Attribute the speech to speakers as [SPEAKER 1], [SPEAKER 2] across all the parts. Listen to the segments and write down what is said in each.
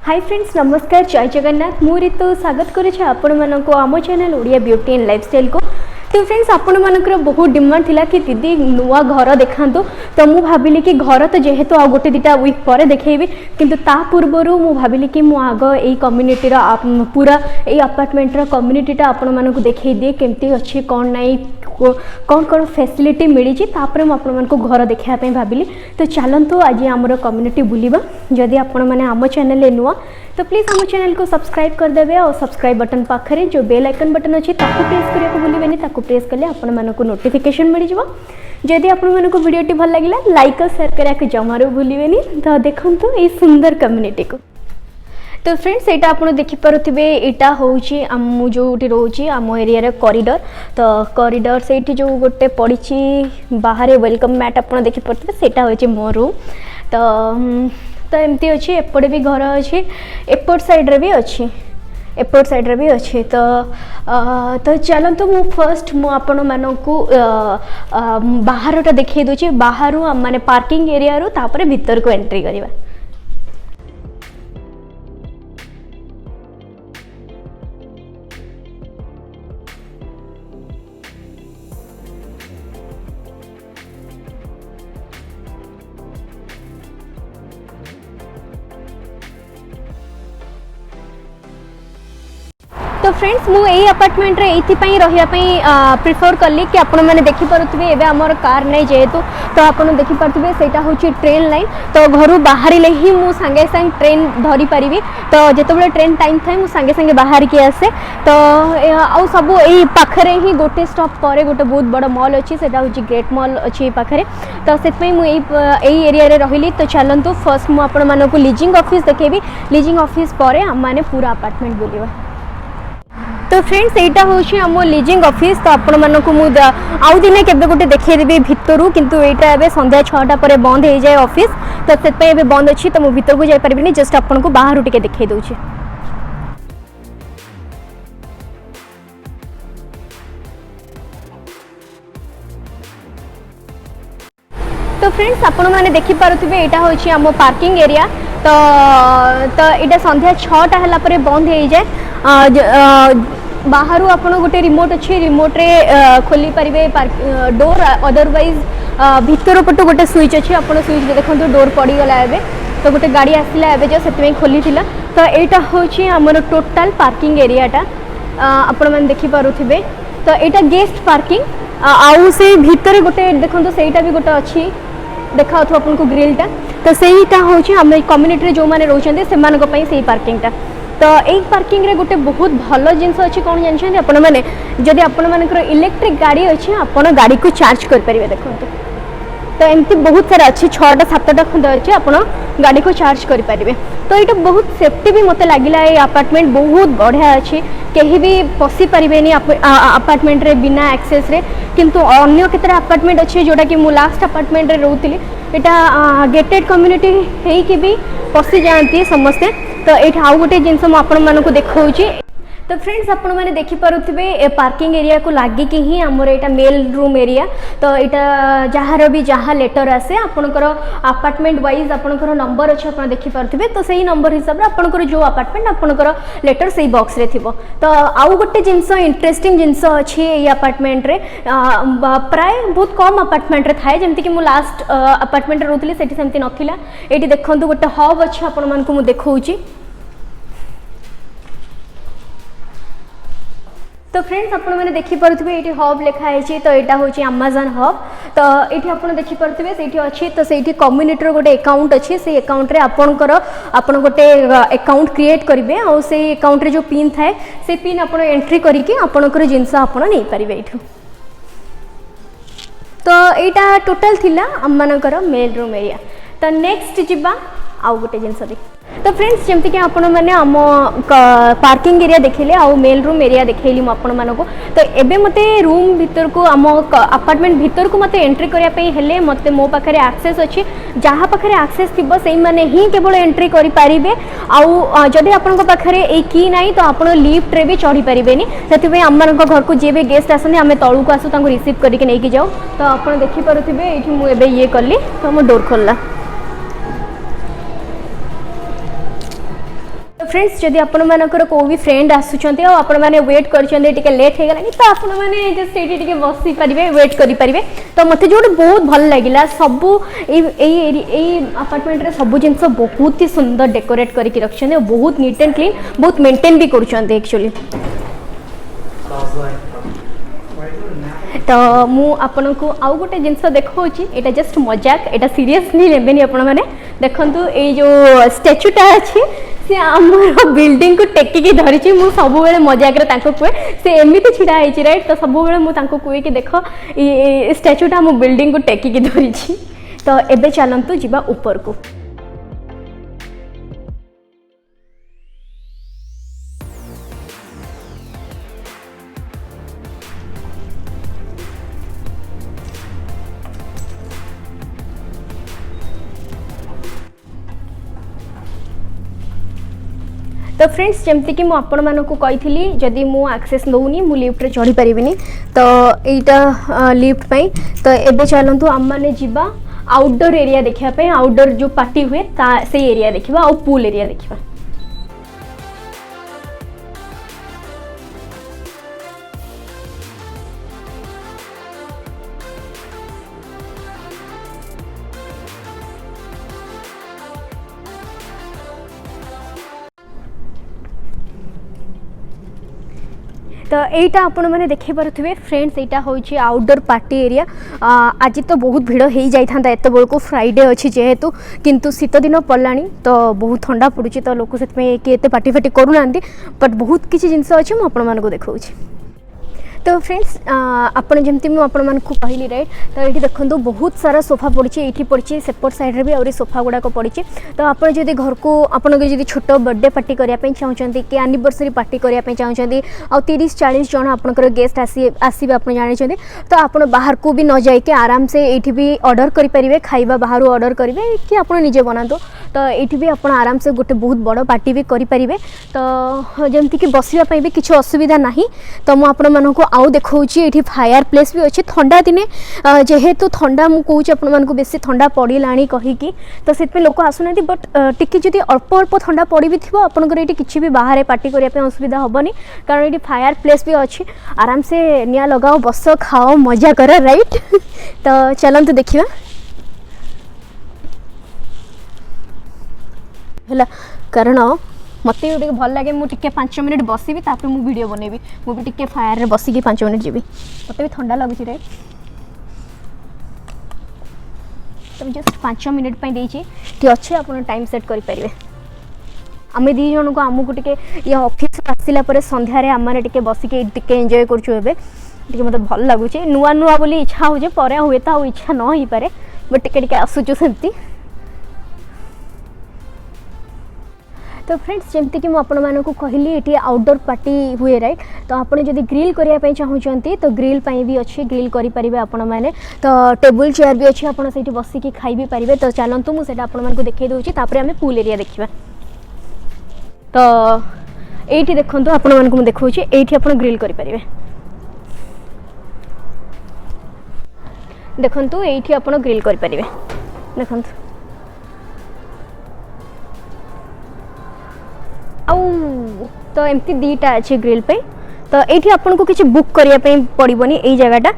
[SPEAKER 1] Hi friends नमस्कार जय जगन्नाथ मु ऋतु स्वागत करुच्छे आपण मानक आम channel Odia beauty and lifestyle को। तो फ्रेंड्स आपण मानकर बहुत डिमांड थिला कि दीदी नुआ घर देखांतु तो मु भाबिली कि घर तो जेहेतु आ गोटे दिटा वीक पर देखैबी किंतु ता पूर्वरु मु भाबिली कि मु आग एई कम्युनिटी रा पूरा एई अपार्टमेंट रा कम्युनिटी टा आपण मानक देखै दिए केमती अछि कोन नै कौन कौन फैसिलिटी मिली तापर मुझे घर देखा भाविली। तो चलतु आज आमर कम्युनिटी बुलवा जदि आपण मैंने आम चैनल नुआ तो प्लीज़ आम चैनल को सब्सक्राइब करदे और सब्सक्राइब बटन पाखे जो बेल आइकन बटन अच्छी प्रेस करने को भूलें प्रेस कले आपण मानक नोटिफिकेशन मिल जाव। जदि आपण मानक वीडियोटी भल लगे लाइक और शेयर करने जमार भूलें। तो देखु ये सुंदर कम्युनिटी को। तो फ्रेंड्स यहाँ आप देखिपे यहाँ हूँ जो रोचे आम एरिया कॉरिडोर। तो कॉरिडोर से जो गोटे पड़ी बाहर वेलकम मैट आप देखिपे सेटा हूँ मो रूम। तो एमती अच्छी एपटे भी घर अच्छी एपट साइड रे भी अच्छी एपट साइड रे भी अच्छी। तो चलतु मु फर्स्ट आपण मानक बाहरटा देखी दूची बाहर माने पार्किंग एरिया रू तापर भीतर को एंट्री करवा। तो फ्रेंड्स मु एई अपार्टमेंट रे एथि रहिया प्रिफर कली कि आपण माने देखि परथुबे एबे हमर कार नै जेहेतु तो आपण देखि परथुबे सेटा होची ट्रेन लाइन। तो घरु बाहरिले ही मु संगे संग ट्रेन धरि परिबी। तो जेतबेले ट्रेन टाइम थाए मु संगे संगे बाहर के आसे। तो आ सब एई पाखरे ही गोटे स्टॉप परे गोटे बहुत बड़ मॉल अछि सेटा होची ग्रेट मॉल अछि पाखरे। तो सेत पई मु एई एरिया रे रहिली। तो चलंतु फर्स्ट मु आपण मानको लीजिंग ऑफिस देखेबी लीजिंग ऑफिस परे हम माने पूरा अपार्टमेंट बुलिबा। तो फ्रेंड्स यहाँ हूँ आम लीजिंग ऑफिस। तो आपण मानक आउ दिने केबे गोटे देखिदेवी भितरू किंतु एटा एबे संध्या 6टा पर बंद हो जाए ऑफिस। तो से बंद अच्छी तो मु भीतर को जाई परिबिनी जस्ट आपन को बाहर टिके देखै दउछि। तो फ्रेंड्स आपण माने देखि पारुथिबे एटा होछि आम पार्किंग एरिया। तो एटा संध्या 6टा हला परे बंद हो जाए। बाहर आपन गोटे रिमोट अच्छे रिमोट रे खोली पारिबे डोर अदरवाइज भीतर पटो गोटे स्विच अच्छे आपन स्विच देखो डोर पड़ी गला एबे। तो गोटे गाड़ी आसला एबे जो सेति खोली थिला। तो एटा होछि हमर टोटल पार्किंग एरियाटा आपन मन देखि पारुथिबे। तो एटा गेस्ट पार्किंग आउ से भीतर गोटे देखो सेटा भी गोटे अच्छी देखा आपन को ग्रिलटा। तो सेटा होछि हम कम्युनिटी रे जो माने रहउछन्ते सेमानक पई सेही पार्किंगटा। तो एक पार्किंग रे गोटे बहुत भल जिनस अच्छी कौन जानते आपण मैंने जदि आपण मानकर इलेक्ट्रिक गाड़ी अच्छी आपण गाड़ी को चार्ज कर परिबे। देखो तो एमती बहुत सारा अच्छी 6टा 7टा खंड अच्छे आपण गाड़ी को चार्ज कर परिबे। तो ये बहुत सेफ्टी भी मते लागिला। ये अपार्टमेंट बहुत बढ़िया अच्छी कहीं भी पशि पारिबेनी अपार्टमेंट रे बिना एक्सेस रे। किंतु अन्य केतरा अपार्टमेंट अच्छे जोटा कि मु लास्ट अपार्टमेंट रे रहउतिली एटा गेटेड कम्युनिटी हेई कि भी पशि जाती समस्ते। तो ये आउ गोटे जिनस आपण मानक देखौछि। तो फ्रेंड्स आपण मैंने देखि पारुथिबे पार्किंग एरिया को लागिक ही आमर यहाँ मेल रूम एरिया। तो यहाँ जार भी जहाँ लेटर आसे आपणकर अपार्टमेंट वाइज आपणकर नंबर अच्छे आप देखि पारुथिबे। तो सही नंबर हिसाब से आपणकर जो अपार्टमेंट आपणकर लेटर सही बॉक्स रे थिबो। तो आउ गोटे जिनस इंटरेस्टिंग जिनस अच्छी ये अपार्टमेंट रे प्राय बहुत कम अपार्टमेंट रे थाए जेमति कि मु लास्ट अपार्टमेंट रे रहउतली सेठी सेमति नथिला। एठी देखंतु गोटे हब अच्छे आपण मानकु मु देखौछि। तो फ्रेंड्स आपण मैंने देखिपे ये हब लिखाई। तो यहाँ हूँ अमेजन हब। तो ये आप देखिपे से अच्छी तो से कम्युनिटी गोटे अकाउंट अच्छे से अकाउंट रे आपन गोटे अकाउंट क्रिएट करेंगे और से अकाउंट रे जो पिन थाए से पिन आप एंट्री करके आपणकर जिनस आप नहीं पारे ये। तो यहाँ टोटल थिला आम मानकर मेल रूम एरिया। तो नेक्स्ट जीवा आउ गोटे जिनस देख। तो फ्रेंड्स जमती कि आपण मैंने आम पार्किंग एरिया देखिले आउ मेल रूम एरिया देखैली आपण मानको। तो एबे मते रूम भीतर को आम अपार्टमेंट भीतर को मते एंट्री करिया पई हेले मते मो पाखरे एक्सेस अछि जहाँ पाखरे एक्सेस थिबो सेही माने ही केवल एंट्री करि पारिबे। आउ जदि आपन पाखरे ए की नाही तो आपण लिफ्ट रे भी चढ़ी पारिबेनी। सेति पई हम मानक घर को जे भी गेस्ट आसने आमे तळु को आसु तांको रिसीव करके नै कि जाऊ। तो आपण देखि पारुथिबे एठी मु एबे ये कली तो मो डोर खोलला। फ्रेंड्स जदि आपण मानकर को भी फ्रेंड आसुचंती आ आपण माने वेट करचंती टिके लेट हे गलानी तो आपण माने जस्ट एटी टिके बसी परिबे वेट करि परिबे तो मते जोड बहुत भल लागिला सब ए अपार्टमेंट रे सब जिंस बहुत ही सुंदर डेकोरेट करके रखछन बहुत नीट एंड क्लीन बहुत मेंटेन भी करूचंती एक्चुअली तो मु आपन को आउ गोटे जिनस देखौची एटा जस्ट मजाक एटा सीरियसली लेबेनी आपण माने देखंतु ए जो स्टैच्यूटा अछि से आमर बिल्डिंग को टेकिकी धरिची मु सब बेले मजाक रे तांको कुए से एमिति छिडा आइची राइट तो सब बेले मु तांको कुए कि देखो ए स्टैच्यूटा मु बिल्डिंग को टेकिकी धरिची तो एबे चलंतु जिबा ऊपर को तो फ्रेंड्स जमती कि आपण मानक कही जदि मु एक्सेस दौनी मु लिफ्ट रे चढ़ी पारिबिनी तो एटा लिफ्ट पई तो एबे चलंतु आम माने जिबा आउटडोर एरिया देखिया पे आउटडोर जो पार्टी हुए से एरिया देखिबा और पूल एरिया देखिबा तो यहीटा आपण मैंने देखी पारे फ्रेंड्स यहाँ हूँ आउटडोर पार्टी एरिया आज तो बहुत भिड़ हो जाता एत बेल को फ्राइडे अच्छी जेहेतु किंतु शीत दिन पड़ला तो बहुत ठंडा पड़ुची तो लोक से किए पार्टी फाटी करूना बट बहुत किसी जिनस अच्छे मुझे देखा तो फ्रेंड्स आपन जमती मु आपण मानकु कहली राइट तो ये देखो बहुत सारा सोफा पड़ी पड़ी सेपट साइड भी और सोफा गुड़ाक पड़ी तो आप घर को आपन छोट बर्थडे पार्टी करने चाहते कि एनिवर्सरी पार्टी करने चाहते आ 30-40 जन आपंकर गेस्ट आसवे आप जानते तो आप बाहर को भी न जाइए आराम से ये भी ऑर्डर करेंगे खाइबा बाहर ऑर्डर करेंगे कि आप निजे बनातु तो ये भी आप आराम से गोटे बहुत बड़ पार्टी भी करेंगे तो जमती कि बसवाई भी किसी असुविधा ना तो मुझे आउ देखौची एठी फायर प्लेस भी अच्छे ठंडा दिने जेहेतु ठंडा मु कहूँ आपको बेसी ठंडा पड़ाणी कहीकि तो से लोक आसुना बट टिके जदि अल्प अल्प ठंडा पड़ी भी थो आपंकर ये किसी भी बाहर पार्टी करने असुविधा हेनी कारण ये फायर प्लेस भी अच्छी आराम से निआं लगाओ बस खाओ मजा कर राइट तो चलते देखिए है कारण मत भी भल लगे मुझे 5 मिनट बसबी तापर मु वीडियो बनैबी मु भी टिके फायर रे बसिकी 5 मिनट जीवी मत भी ठंडा लगुच रे तो जस्ट 5 मिनट पे देछि कि अच्छे आप टाइम सेट करि परिबे आमे दी जन को आमको टिके ये ऑफिस आसिला परे संध्या रे आमाने टिके बसिकी टिके एन्जॉय करछु एबे टिके मते भल लागुचे नुआ नुआ बोली इच्छा हो जे परे हुए ता इच्छा न होई पारे बट टिके टिके आसुचु सेमती तो फ्रेंड्स जमती कि मुझे कहली ये आउटडोर पार्टी हुए राइट तो आपड़ जब ग्रिल करने चाहते तो ग्रिल भी अच्छी ग्रिल करेंगे आपण मैंने तो टेबुल चेयर भी अच्छी आप बसिकी खाई भी पारे तो चलतु मुझे आपको देखा दूसरी तापर आम पूल एरिया देखा तो ये देखो आपको देखा ये आप ग्रिल करेंगे देखु ये आप ग्रिल करेंगे देखु तो एमती दीटा अच्छे ग्रिल पे तो ये आपन को किसी बुक करने पड़ोनी यही जगहटा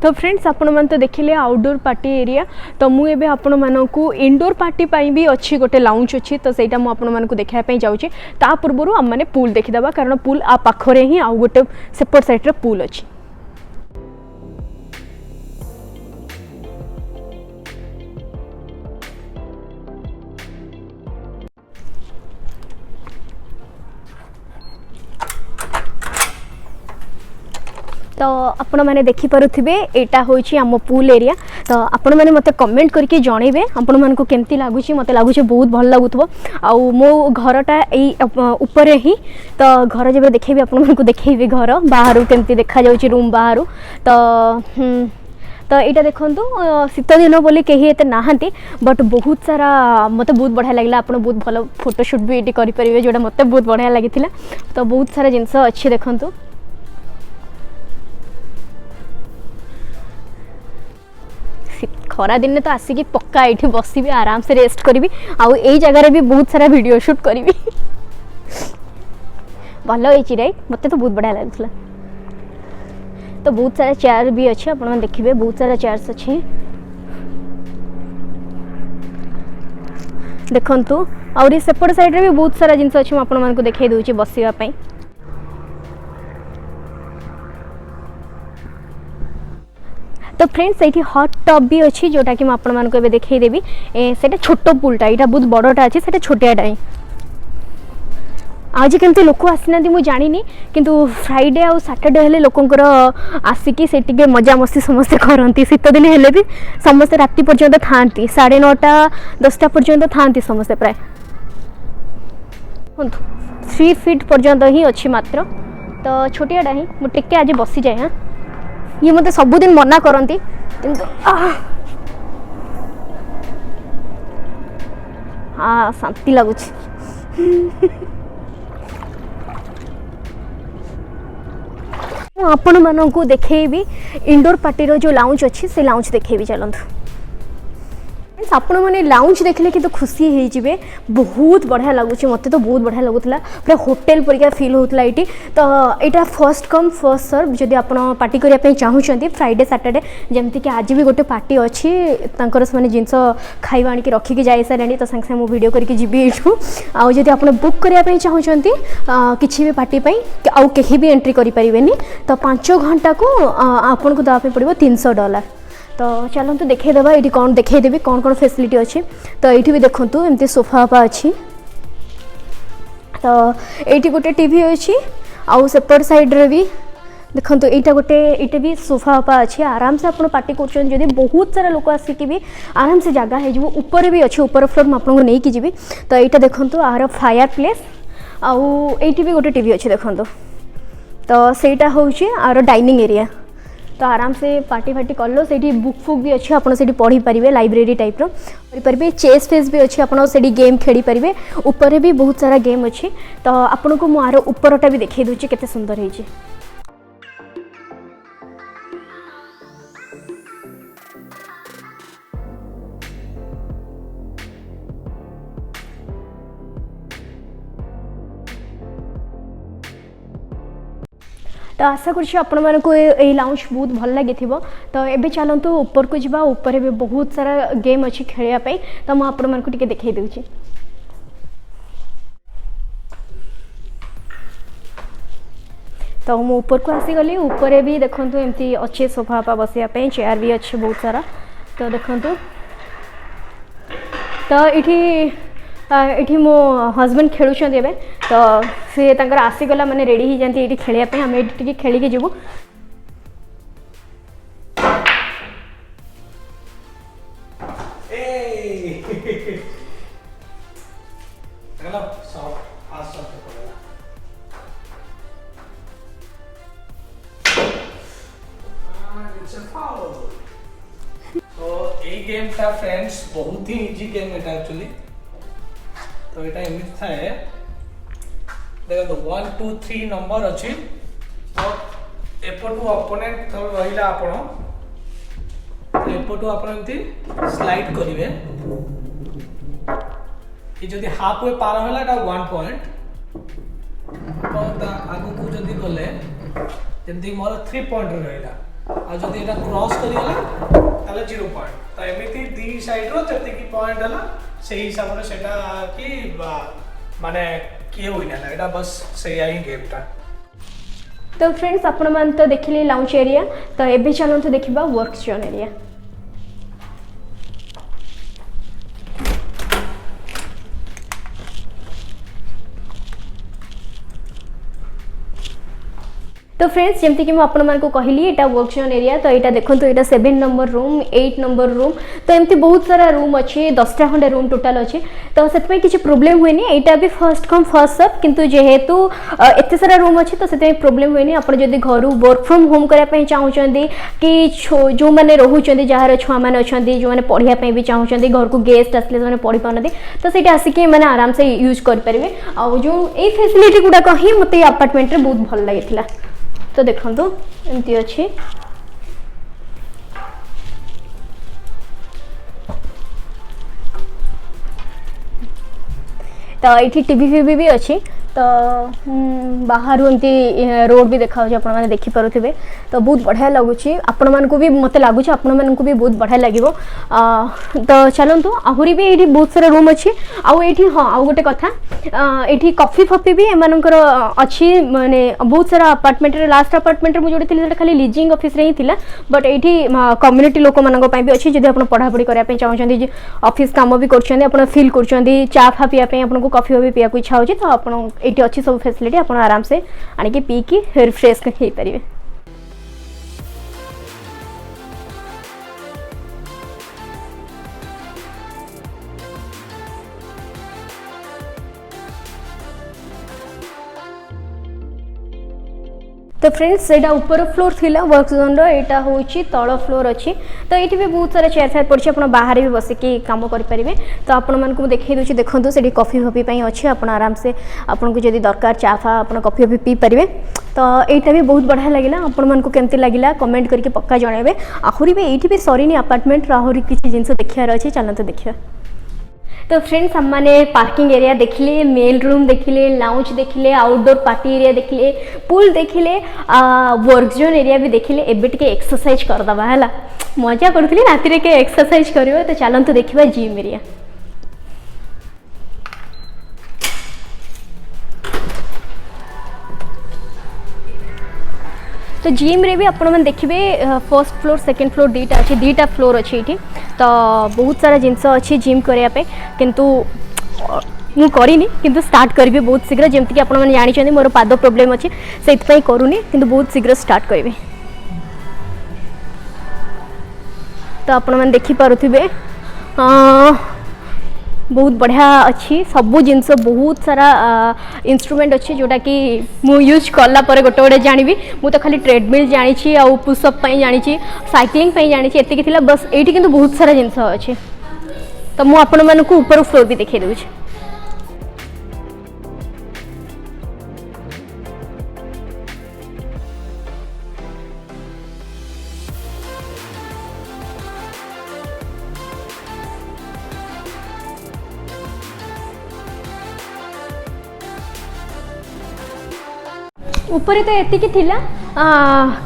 [SPEAKER 1] तो फ्रेंड्स आपण मैंने तो देखिले आउटडोर पार्टी एरिया तो मुझे आपण मानू इनडोर पार्टी भी अच्छी गोटे लाउंज अच्छी तो सहीटा मुझे देखापी जाऊँगी ता पूर्व आम मैंने पूल देखीदा कारण पूल आ पाखरे ही आउ गोटे सेपट साइड पूल अच्छी तो आपण मैंने देखिपे यहाँ हूँ आम पूल एरिया तो आपण मैंने मत कमेंट करके जनइबे आपण मानक केमती लगुच मत लगुच बहुत भल लगुव आउ मो घरटा ऊपर ही तो घर जब देखेबी आपण मानक देखेबी घर बाहर केमती देखा जाउची रूम बाहर तो यहाँ देखो शीत दिन बोली कहीं एत नहांती बट बहुत सारा मत बहुत बढ़िया लगे आप बहुत भल फोटोशूट भी ये करेंगे जोटा मत बहुत बढ़िया लगी तो बहुत सारा जिनस अच्छी देखु खरा दिन तो आसिकी पक्का ये बसबी आराम से रेस्ट करी आउ यही जगह भी बहुत सारा वीडियो शूट करी भल होती राइट मत तो बहुत बढ़िया लगुला। तो बहुत सारा चेयर भी अच्छे आप देखिए बहुत सारा चेयर्स अच्छे देखु आउरी सेपट साइड रे भी बहुत सारा जिनस अच्छे आपको देखा दूसरी बसवाई। तो फ्रेंड्स ये हट टब भी अच्छी जोटा कि मुझे देखईदेवी से छोट पुलटा यहाँ बहुत बड़टा अच्छे से छोटियाटा ही आज केमती लोक आसीना मुझे जानी किंतु फ्राइडे आउ सैटरडे हेले लोकंकर आसिकी से टिके मजा मस्ती समस्ते करती शीत दिन हेले भी समस्ते राति पर्यंत था 9:30 10टा पर्यंत था समस्ते प्राय 3 फीट पर्यंत ही अच्छी मात्र। तो छोटियाटा ही मुझे आज बसी जाए हाँ ये मत सबुदिन मना करती किंतु हाँ शांति लगुच आपण मानू देखी इंडोर पार्टी जो लाउंज अच्छी से लाउंज देखी चलतु आपण मैंने लाउंज देखले कि तो खुशी हो बहुत बढ़िया लगुच मत तो बहुत बढ़िया लगुला पूरा होटेल परिका फिल होता ये। तो यहाँ फर्स्ट कम फर्स्ट सर्व जदि आप पार्टी करने चाहूँगी फ्राइडे सैटरडे जमती कि आज भी गोटे पार्टी अच्छी से जिनस खाଇବା आनिक रखिकी जाई सारे तो सागे सागे वीडियो करके जीवी यू आदि आप बुक करने चाहूँगी किसी भी पार्टी आउ कहीं भी एंट्री करें तो 5 घंटा को आपन को देवाई पड़ो $300। तो चलते देखईदेवा ये कौन देखईदेवी कौन कौन फैसिलिटी अच्छी। तो ये भी देखु एमती सोफा अच्छी तो ये गोटे टीवी अच्छी आउ सेपट साइड रे भी देखो यहाँ गोटे ये भी सोफा अच्छी आराम से आप पार्टी कर बहुत सारा लोक आसिक भी आराम से जगह हो ऊपर भी अच्छे ऊपर फ्लोर मुझे नहीं कि जी। तो यहाँ देखो आर फायर प्लेस आउ ये भी गोटे टीवी अच्छी देखो तो सहीटा हूँ आर डाइनिंग एरिया। तो आराम से पार्टी फार्टी कल से बुक फुक भी अच्छे आपड़ से पढ़ी पारे लाइब्रेरी टाइप रे चेस फेस भी अच्छे आपड़ से गेम खेली पारे ऊपर भी बहुत सारा गेम अच्छी। तो आपन को मुझे ऊपरटा भी देखई दूची केते सुंदर है। तो आशा करूँ लाउंज बहुत भल लगी। तो ये चलतु ऊपर को जावा ऊपर भी बहुत सारा गेम अच्छी खेलवाई तो मुझे देखई दूची। तो मु ऊपर को आसीगली ऊपर भी देखु एमती अच्छे सोफा बसापी चेयर भी अच्छे बहुत सारा। तो देखु तो ये मो हजबैंड खेलुंट ए तो सी आसीगला मैंने रेडी हो जाती ये खेलवाई आम ये खेलिकी जीवु।
[SPEAKER 2] तो ये गेम था फ्रेंड्स बहुत ही इजी गेम है एक्चुअली। तो ये एमती थाए देखो 1 2 3 नंबर अच्छी। तो एपटू अपोनेंट रहा आपण तो एपटू आप स्लाइड करेंगे ये जदि हाफ वे पार है 1 पॉइंट। तो आगु को जदि गले जमती मोर 3 पॉइंट रहा आदि यहाँ क्रॉस करेगा 0 पॉइंट। तो एमती दी साइड री पॉइंट है से हिसाब से कि माने किए विनर है बस से ही गेमटा।
[SPEAKER 1] तो फ्रेंड्स आपण मान तो देखिले लाउंज एरिया। तो एबे चलते देखा वर्क जोन एरिया। तो फ्रेंड्स जमती कि मुझे कहली यहाँ वर्क जोन एरिया। तो यहाँ देखो यहाँ 7 नंबर रूम 8 नंबर रूम तो एमती बहुत सारा रूम अच्छे 10टा खंडे रूम टोटाल अच्छे। तो से किसी प्रोब्लेम हुए यहाँ भी फर्स्ट कम फर्स्ट सर्व किंतु जेहेतु एत सारा रूम अच्छे तो से प्रोब्लेम हुए आप जब घर वर्क फ्रॉम होम करने चाहते कि जो मैंने रोचे जार छुआ मैंने अच्छा जो मैंने पढ़ाई भी चाहते घर को गेस्ट आसले पढ़ी पार तो सही आसिक मैंने आराम से यूज करेंगे। आ जो ये फैसिलिटी गुड़ाक ही मत अपार्टमेंट बहुत भल लगी। तो देखो एमती अच्छी तो ये टीवी भी अच्छी तो बाहर एमती रोड भी देखा आपने देखिपे तो बहुत बढ़िया लगुच आपण मानक भी मत लगुच आपण मानक भी बहुत बढ़िया लगे तो चलतु आहरी भी ये बहुत सारा रूम अच्छी आउठी हाँ आउ गोटे कथा ये कॉफी फफी भी एम अच्छी माने बहुत सारा अपार्टमेंट लास्ट अपार्टमेंट मुझे जोड़ी खाली लिजिंग ऑफिस रे ही थिला बट ये कम्युनिटी लोक मान भी अच्छी जब आप पढ़ापढ़ी करने चाहते ऑफिस काम भी कर फिल कर चा फा पीवाई आपको कॉफी फफी पीवा इच्छा हो तो आप ये अच्छी सब फैसिलिटी आप आराम से आनिकी पीकी रिफ्रेश हो पारे। तो फ्रेंड्स यहाँ ऊपर फ्लोर थिला वर्क जोन यहाँ हूँ तल फ्लोर अच्छी तो ये भी बहुत सारा चेयर फेयर पड़ी आप बाहर भी बसिकी कम करेंगे तो आपण मानक देखिए दूसरी देखो से कॉफी फफी अच्छी आप आराम से आपको जब दरकार चा फा आप कॉफी फफी पी पारे तो यहाँ भी बहुत बढ़िया लगे आपण मानक केमती लगे कमेंट करके पक्का जनइबे आहरी भी ये भी सरीनी अपार्टमेंट आहरी किसी जिन देखार अच्छे चलते देखिए। तो फ्रेंड्स हमने पार्किंग एरिया देखिले मेल रूम देखिले लाउंज देखिले आउटडोर पार्टी एरिया देखिले पूल देखिले वर्क जोन एरिया भी देखिले एबे टिके एक्सरसाइज करदबा है मजा करूली राति के एक्सरसाइज करियो तो चलतु देखिबा जिम एरिया। तो जिम रे भी आपण मन देखिए फर्स्ट फ्लोर सेकंड फ्लोर दीटा फ्लोर अच्छी ये तो बहुत सारा जिनस अच्छी जिम करने किंतु मु करिनी किंतु स्टार्ट करी बहुत शीघ्र जमती कि आपने जानी मोर पाद प्रॉब्लम अच्छी से करूनी किंतु बहुत शीघ्र स्टार्ट करी तो आपण मैंने देखिपे बहुत बढ़िया अच्छी सबू जिनस बहुत सारा इंस्ट्रूमेंट अच्छी जोटा कि मु यूज कला गोटे गोटे जानी मु तो खाली ट्रेडमिल जानी आउ पुशअप जानी साइक्लिंग जानी एतिक थिला बस ये किंतु बहुत सारा जिनस अच्छी तो मु आपण मानक ऊपर फ्लोर भी देखा दूँ। ऊपर तो एतिकी थिला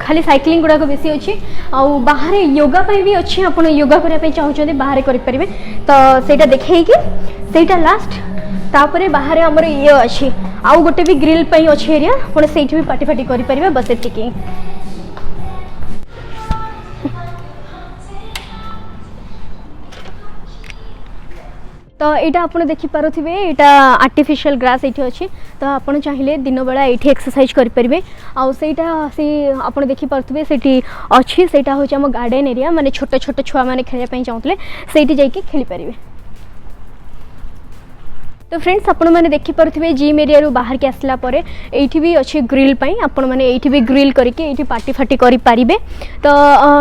[SPEAKER 1] खाली साइक्लिंग गुड़ाक बेसी अच्छी आउ बाहर योगा भी अच्छी आप योगा करने चाहते बाहर करें तो सेटा देखे सेटा लास्ट तापर बाहर आमर ये अच्छी आउ गोटे भी ग्रिल अच्छी एरिया आप से भी पार्टी फाटी करें बस एतिकी। तो यहाँ आपड़ देखिपे यहाँ आर्टिफिशियल ग्रास ये अच्छी तो आपड़ चाहिए दिन बेला ये एक्सरसाइज करेंगे आईटा से आप देखिपे से अच्छी से हूँ आम गार्डन एरिया माने छोट छोट छुआ मैंने खेलने चाहते से खेली पारे। तो फ्रेंड्स आपण मैंने देखिपे जिम एरिया रू बाहर के आसला परे एठी भी अच्छी ग्रिल पाई आपण मैंने एठी भी ग्रिल करके एठी पार्टी फाटी करि पारिबे। तो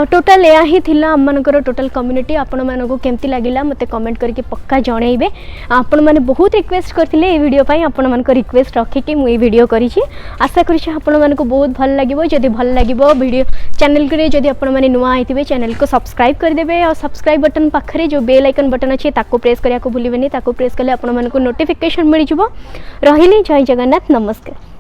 [SPEAKER 1] टोटल या ही थिला हम मानकर टोटल कम्युनिटी आपण मानको केमती लागिला मते कमेंट करके पक्का जणैबे। आपण माने बहुत रिक्वेस्ट करथिले ए वीडियो पाई आपण मानको रिक्वेस्ट रखि कि मु ए वीडियो करिछि आशा करिछि आपण मानको बहुत भल लागिबो। जदि भल लागिबो वीडियो चैनल के जदि आपण माने नुआ आइथिबे चैनल को सब्सक्राइब कर देबे और सब्सक्राइब बटन पाखरे जो बेल आइकन बटन अछि ताको प्रेस करिया को भूलिबेनी ताको प्रेस कले आपण मानको नोटिफिकेशन मिल जिवो। रहिली जय जगन्नाथ नमस्कार।